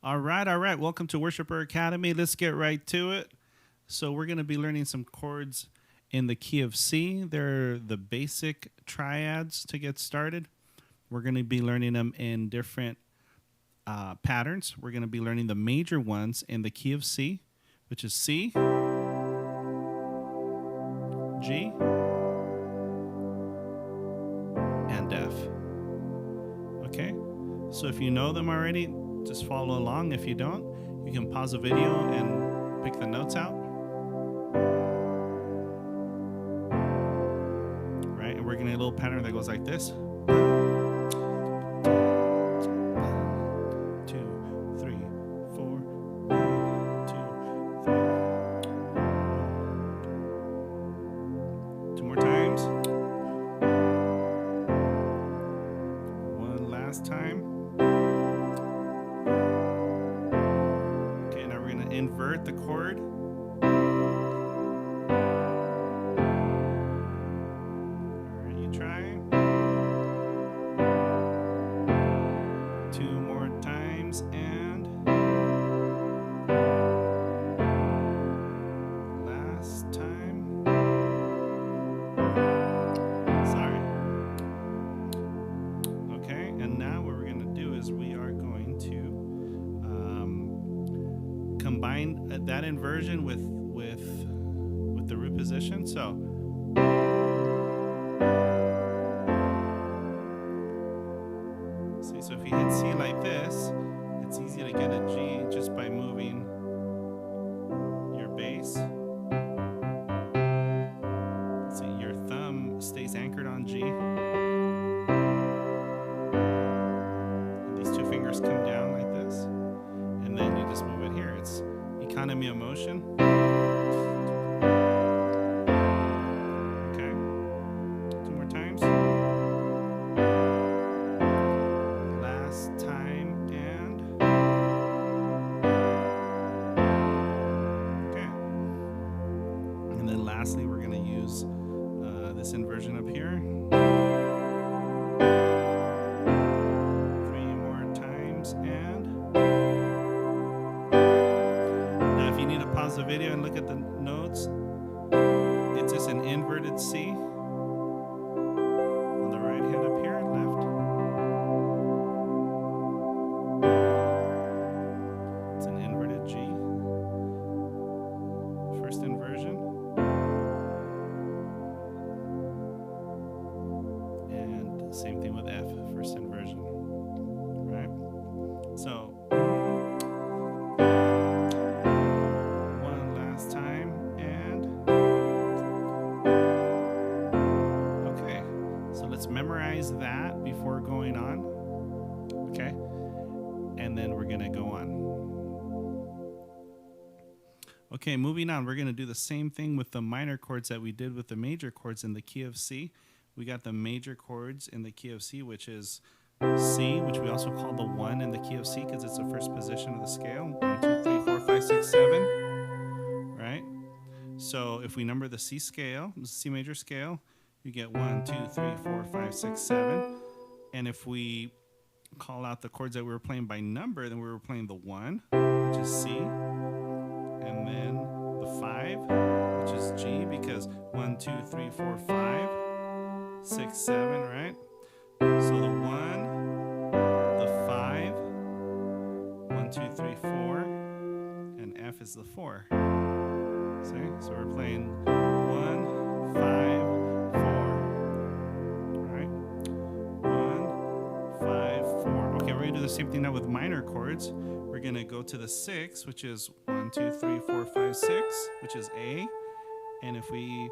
All right, all right. Welcome to Worshiper Academy. Let's get right to it. So we're going to be learning some chords in the key of C. They're the basic triads to get started. We're going to be learning them in different patterns. We're going to be learning the major ones in the key of C, which is C, G, and F. Okay? So if you know them already, just follow along. If you don't, you can pause the video and pick the notes out. Right? And we're going to get a little pattern that goes like this. 2, 3, 4. 1, 2, 3. 2 more times. One last time. Okay, now we're going to invert the chord. Alright, you try. 2 more times and last time. Sorry. Okay, and now what we're going to do is we are going to combine that inversion with the root position. So see, so if you hit C like this, it's easy to get a G just by moving your bass. See, your thumb stays anchored on G. And these 2 fingers come down like this. And then you just move it here. It's economy of motion. Okay. 2 more times. Last time and okay. And then lastly, we're going to use this inversion up here. 3 more times and now if you need to pause the video and look at the notes, it's just an inverted C on the right hand up here, left. It's an inverted G. First inversion. And same thing with F, first inversion. Right? So one last time and okay. So let's memorize that before going on. Okay? And then we're going to go on. Okay, moving on. We're going to do the same thing with the minor chords that we did with the major chords in the key of C. We got the major chords in the key of C, which is C, which we also call the 1 in the key of C because it's the first position of the scale. 1, 2, 3, 4, 5, 6, 7. Right? So if we number the C scale, the C major scale, you get 1, 2, 3, 4, 5, 6, 7. And if we call out the chords that we were playing by number, then we were playing the 1, which is C, and then the 5, which is G, because 1, 2, 3, 4, 5, 6, 7, right? So the 1, the 5, 1, 2, 3, 4, and F is the 4. See? So we're playing 1, 5, 4. All right? 1, 5, 4. Okay, we're going to do the same thing now with minor chords. We're going to go to the 6, which is 1, 2, 3, 4, 5, 6, which is A. And if we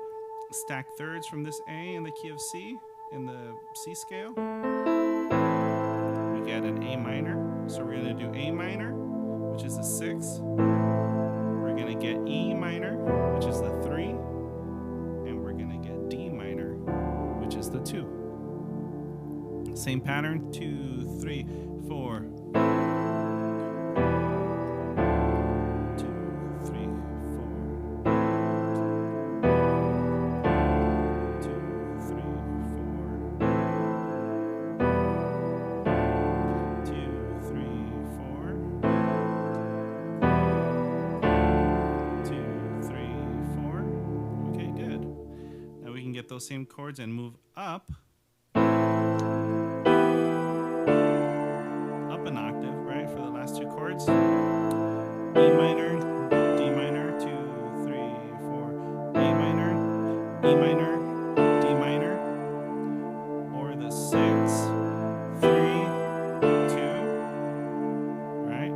stack thirds from this A in the key of C, in the C scale, we get an A minor. So we're going to do A minor, which is the 6. We're going to get E minor, which is the 3. And we're going to get D minor, which is the 2. Same pattern, 2, 3, 4. 2, 3, 4. 2, 3, 4. 2, 3, 4. those same chords and move up an octave, right, for the last two chords. E minor, D minor, 2, 3, 4, A minor, E minor, D minor, or the 6, 3, 2, right?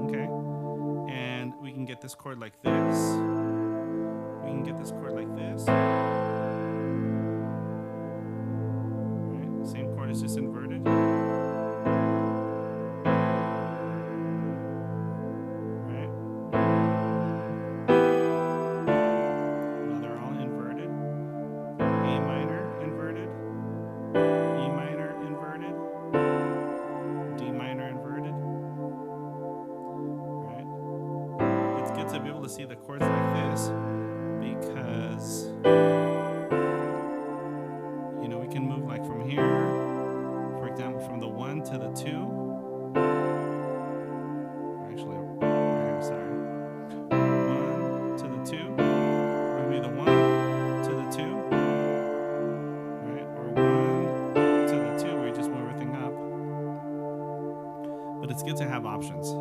Okay, and we can get this chord like this. We can get this chord like this. Right? Same chord is just inverted. Right? Now they're all inverted. A minor inverted. E minor inverted. D minor inverted. Right? It's good to be able to see the chords like this, because you know we can move like from here, for example, from the 1 to the 2. Actually, right here, sorry. 1 to the 2. Or maybe the 1 to the 2. Right? Or 1 to the 2 where you just move everything up. But it's good to have options.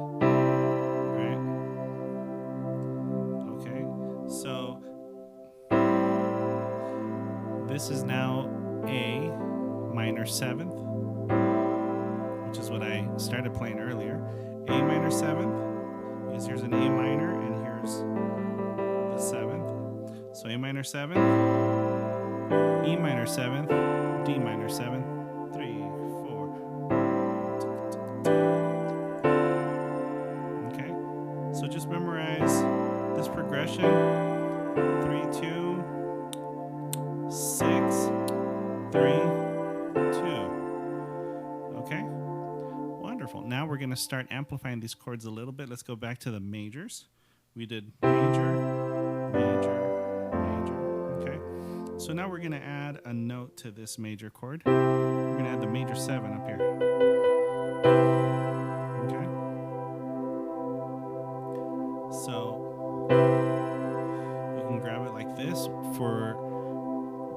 Right? Okay. So this is now A minor 7th, which is what I started playing earlier. A minor 7th, because here's an A minor and here's the 7th. So A minor 7th, E minor 7th, D minor 7th, 3, 4. Okay, so just memorize this progression. 3, 2, 6, 3, 2. Okay, wonderful. Now we're going to start amplifying these chords a little bit. Let's go back to the majors. We did major, major, major. Okay, so now we're going to add a note to this major chord. We're going to add the major 7 up here. Okay, so you can grab it like this for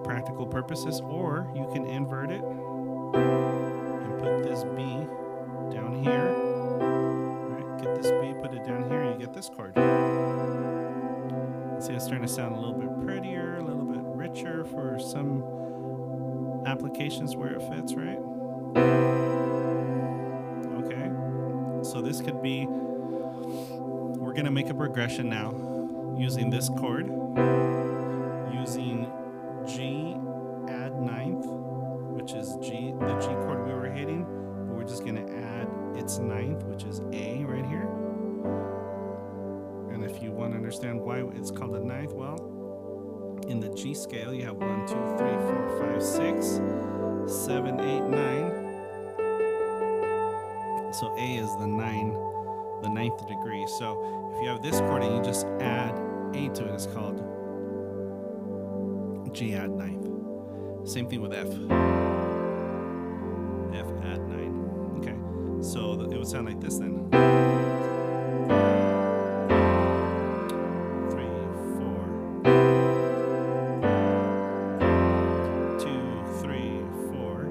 practical purposes, or you can invert it and put this B down here. Right? Get this B, put it down here, and you get this chord. See, it's starting to sound a little bit prettier, a little bit richer for some applications where it fits, right? Okay, so this could be, we're going to make a progression now using this chord, using G add 9th, which is G, the G chord we were hitting, but we're just going to add its 9th, which is A right here. And if you want to understand why it's called a 9th, well, in the G scale, you have 1, 2, 3, 4, 5, 6, 7, 8, 9. So A is the 9th degree. So if you have this chord and you just add A to it, it's called G add 9th. Same thing with F. F add 9. Okay, so it would sound like this then. 3, 4. 2, 3, 4.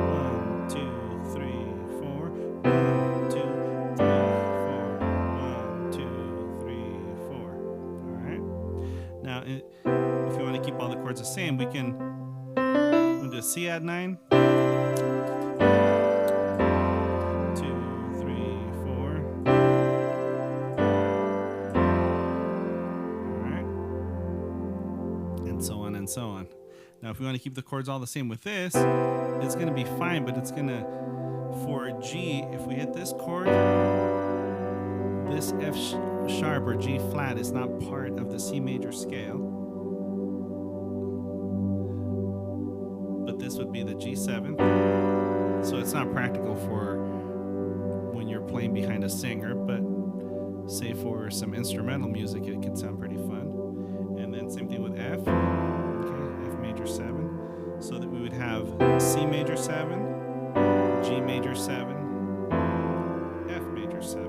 1, 2, 3, 4. 1, 2, 3, 4. 1, 2, 3, 4. All right. Now, if you want to keep all the chords the same, we can do a C add 9. 2, 3, 4. All right. And so on and so on. Now, if we want to keep the chords all the same with this, it's going to be fine, but it's going to, for G, if we hit this chord, this F sharp or G flat is not part of the C major scale. But this would be the G7. So it's not practical for when you're playing behind a singer, but say for some instrumental music, it could sound pretty fun. And then same thing with F. Okay, F major 7. So that we would have C major 7, G major 7, F major 7.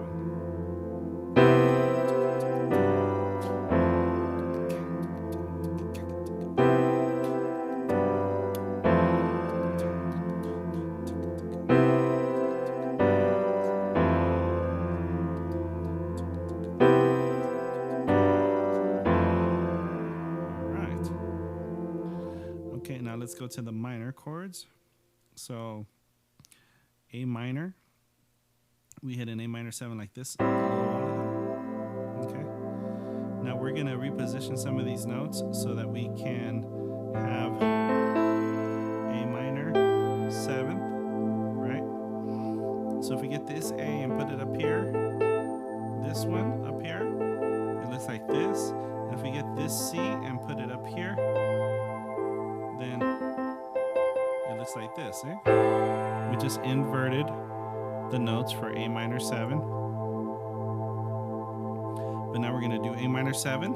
let's go to the minor chords. So A minor, we hit an A minor 7 like this. Okay. Now we're going to reposition some of these notes so that we can have A minor 7, right? So if we get this A and put it up here, this one up here, it looks like this. And if we get this C and put it up here, then it looks like this, eh? We just inverted the notes for A minor 7. But now we're going to do A minor 7.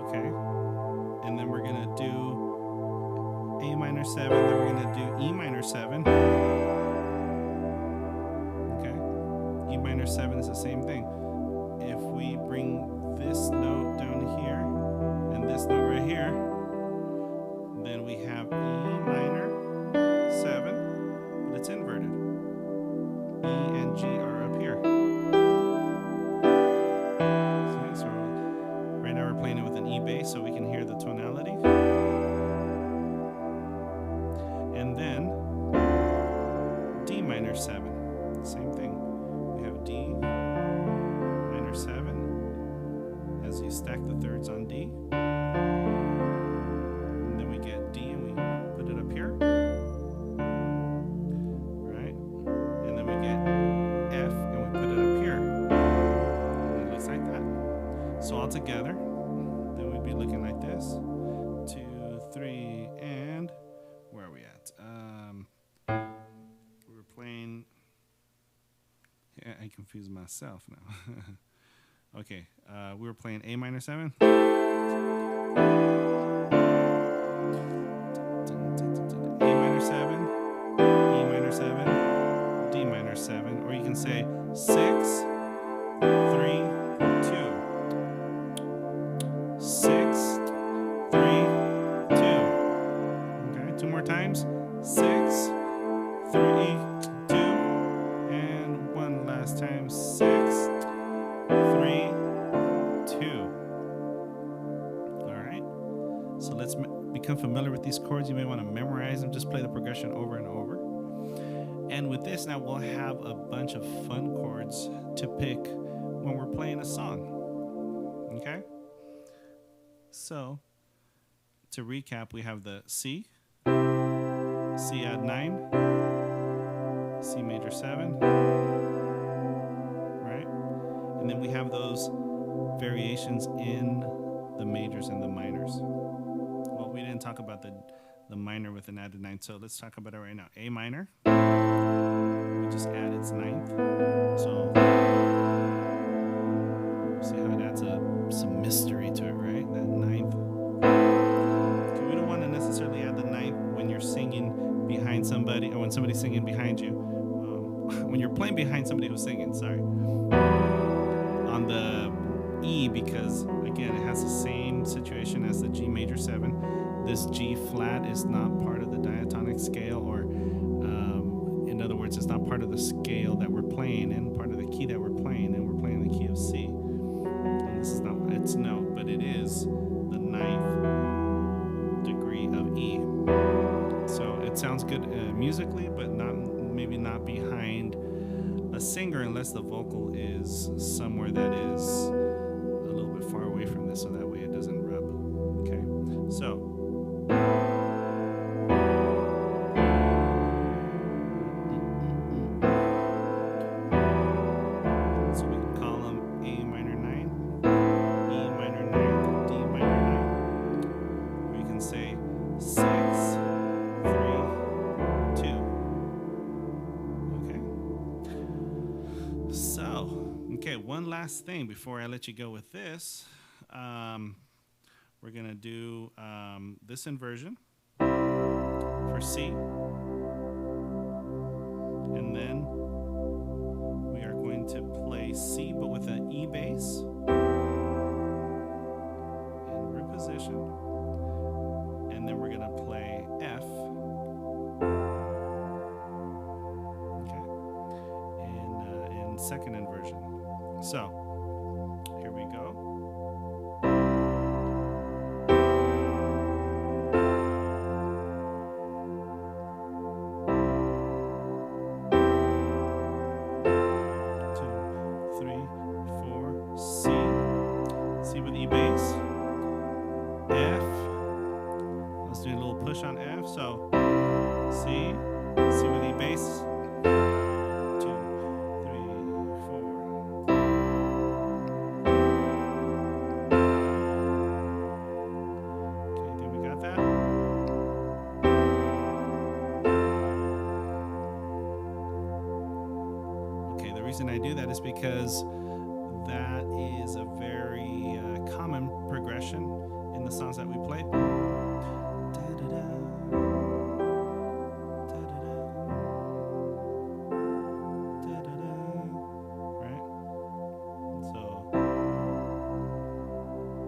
Okay. And then we're going to do A minor 7. Then we're going to do E minor 7. Okay. E minor 7 is the same thing. If we bring this note down here and this note right here, then we have E minor 7, but it's inverted. E and G are up here. So right now we're playing it with an E bass so we can hear the tonality. And then D minor 7, same thing. We have D minor 7 as you stack the thirds on D. And then we get D and we put it up here. Right? And then we get F and we put it up here. And it looks like that. So all together, then we'd be looking like this. 2, 3, and where are we at? We were playing. Yeah, I confused myself now. Okay, we were playing A minor 7. A minor 7, E minor 7, D minor 7, or you can say 6, 3, 2. 6, 3, 2. Okay, 2 more times. 6, 3, 2, and one last time. 6, 3, 2. All right. So let's become familiar with these chords. You may want to memorize them. Just play the progression over and over. And with this, now we'll have a bunch of fun chords to pick when we're playing a song. Okay? So, to recap, we have the C, C add 9, C major 7, right? And then we have those variations in the majors and the minors. Well, we didn't talk about the minor with an added 9, so let's talk about it right now. A minor, we just add its 9th. So, see how it adds some mystery to it, right? That 9th. Okay, we don't want to necessarily add the 9th when you're singing behind somebody, or when somebody's singing behind you. When you're playing behind somebody who's singing, sorry. On the E, because again, it has the same situation as the G major 7. This G flat is not part of the diatonic scale, or in other words, it's not part of the scale that we're playing in, part of the key that we're playing, and we're playing the key of C. And this is not its note, but it is the 9th degree of E. So it sounds good musically, but maybe not behind a singer unless the vocal is somewhere that is a little bit far away from this, so that way it doesn't rub. Okay, so we can call them A minor 9, E minor 9, D minor 9. Or you can say 6, 3, 2. Okay. So, okay, one last thing before I let you go with this. We're going to do this inversion for C. And then we are going to play C, but with an E bass. And reposition. And then we're going to play F. Okay. And second inversion. So, here we go. octave. So C with E bass. 2, 3, 4. Okay, I think we got that. Okay, the reason I do that is because that is a very common progression in the songs that we play. Right? So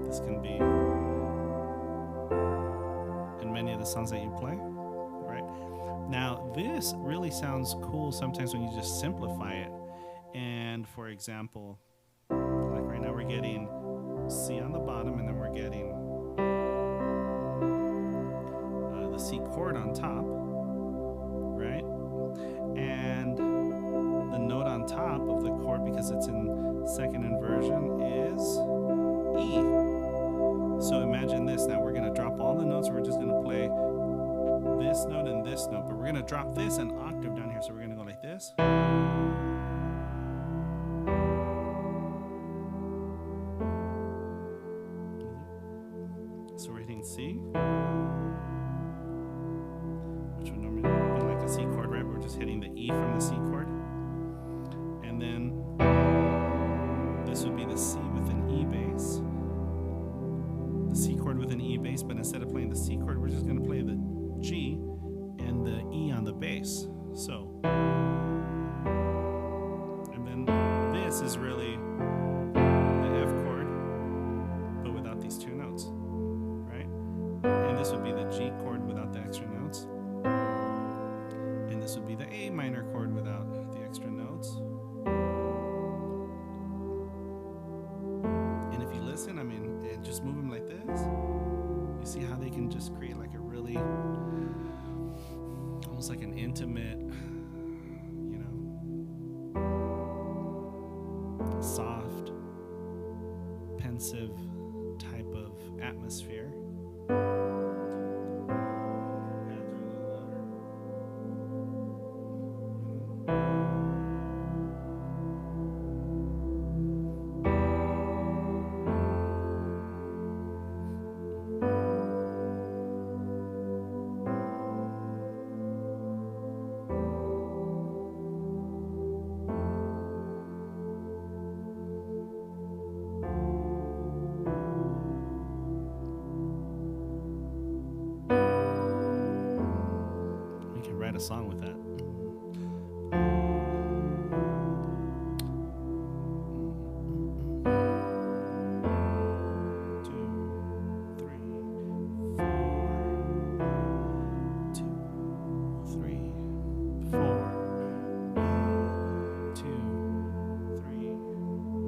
this can be in many of the songs that you play. Right? Now this really sounds cool sometimes when you just simplify it. And for example, like right now we're getting C on the bottom, and then we're getting the C chord on top, right? And the note on top of the chord, because it's in second inversion, is E. So imagine this. Now we're going to drop all the notes. We're just going to play this note and this note, but we're going to drop this an octave down here. So we're going to go like this. So we're hitting C, which would normally be like a C chord, right? We're just hitting the E from the C chord. And then this would be the C with an E bass. The C chord with an E bass, but instead of playing the C chord, we're just going to play the G and the E on the bass. So, and then this is really the F chord, but without these two notes. And this would be the G chord without the extra notes. And this would be the A minor chord without the extra notes. And if you listen, I mean, just move them like this. You see how they can just create like a really, almost like an intimate, you know, soft, pensive type of atmosphere. Write a song with that. 2, 3, 4. 2, 3, 4. 2, 3,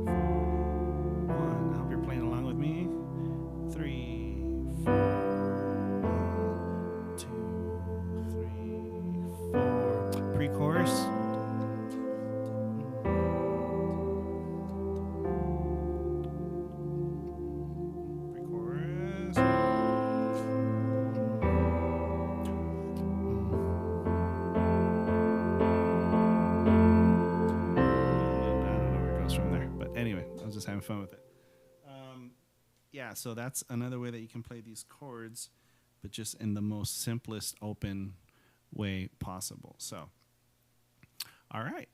4. 1. I hope you're playing along with me. 3, 4. 2, 3, 4. Pre-chorus. Pre-chorus. And I don't know where it goes from there, but anyway, I was just having fun with it. Yeah, so that's another way that you can play these chords, but just in the most simplest, open way possible. So, all right.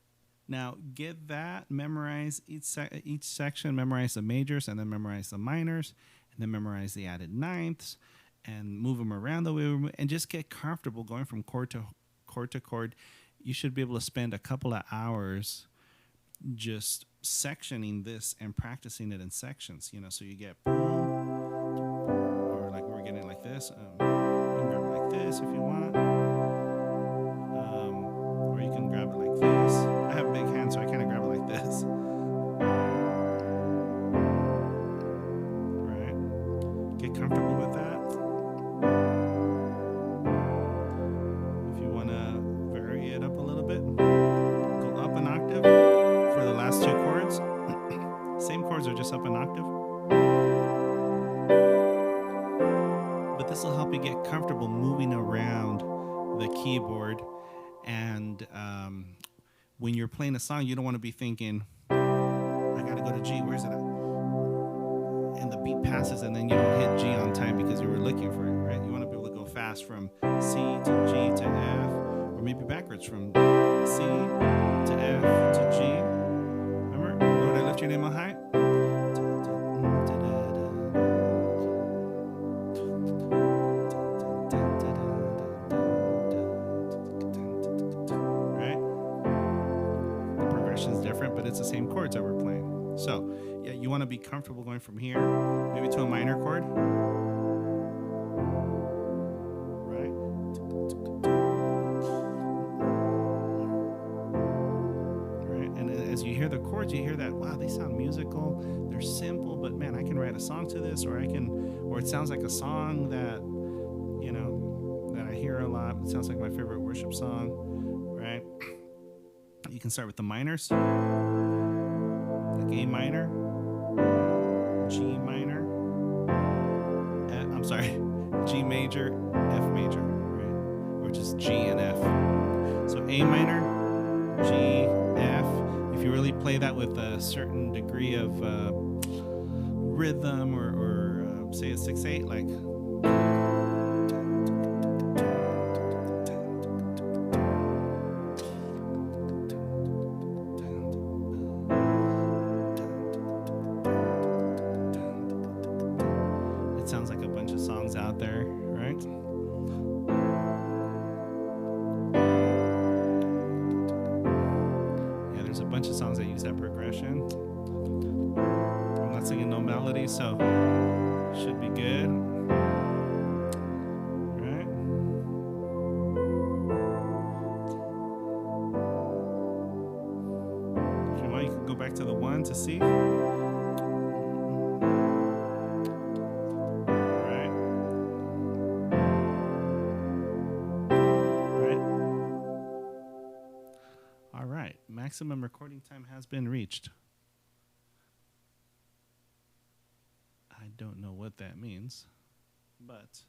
Now, get that, memorize each section, memorize the majors, and then memorize the minors, and then memorize the added ninths, and move them around the way we move, and just get comfortable going from chord to chord to chord. You should be able to spend a couple of hours just sectioning this and practicing it in sections, you know, so you get boom, or like we're getting like this. You can grab it like this if you want, or you can grab it like this. I have big hands, so I can't grab it like this. Right? Get comfortable with that. If you want to vary it up a little bit, go up an octave for the last two chords. Same chords are just up an octave. But this will help you get comfortable moving around the keyboard. And when you're playing a song, you don't want to be thinking, I got to go to G, where's it at? And the beat passes and then you don't hit G on time because you were looking for it, right? You want to be able to go fast from C to G to F, or maybe backwards from C to F to G. Remember, Lord, I lift your name on high. Right? The progression's different, but it's the same chords that we're playing. So, yeah, you want to be comfortable going from here, maybe to a minor chord. Right? Right? And as you hear the chords, you hear that, wow, they sound musical. They're simple, but man, I can write a song to this, or it sounds like a song that, that I hear a lot. It sounds like my favorite worship song, right? You can start with the minors. Like A minor, G minor, G major, F major, right? Or just G and F. So A minor, G, F. If you really play that with a certain degree of rhythm, or say a 6/8, like. Sounds like a bunch of songs out there, right? Yeah, there's a bunch of songs that use that progression. I'm not singing no melody, so should be good. Right? If you want, you can go back to the 1 to C. Maximum recording time has been reached. I don't know what that means, but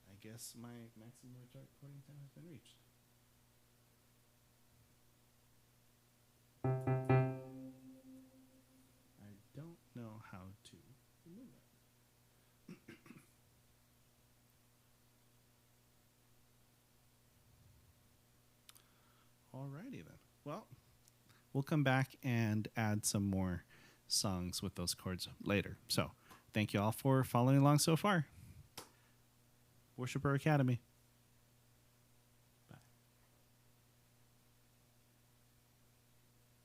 I guess my maximum recording time has been reached. I don't know how to remove that. Alrighty then. Well, we'll come back and add some more songs with those chords later. So, thank you all for following along so far. Worshipper Academy.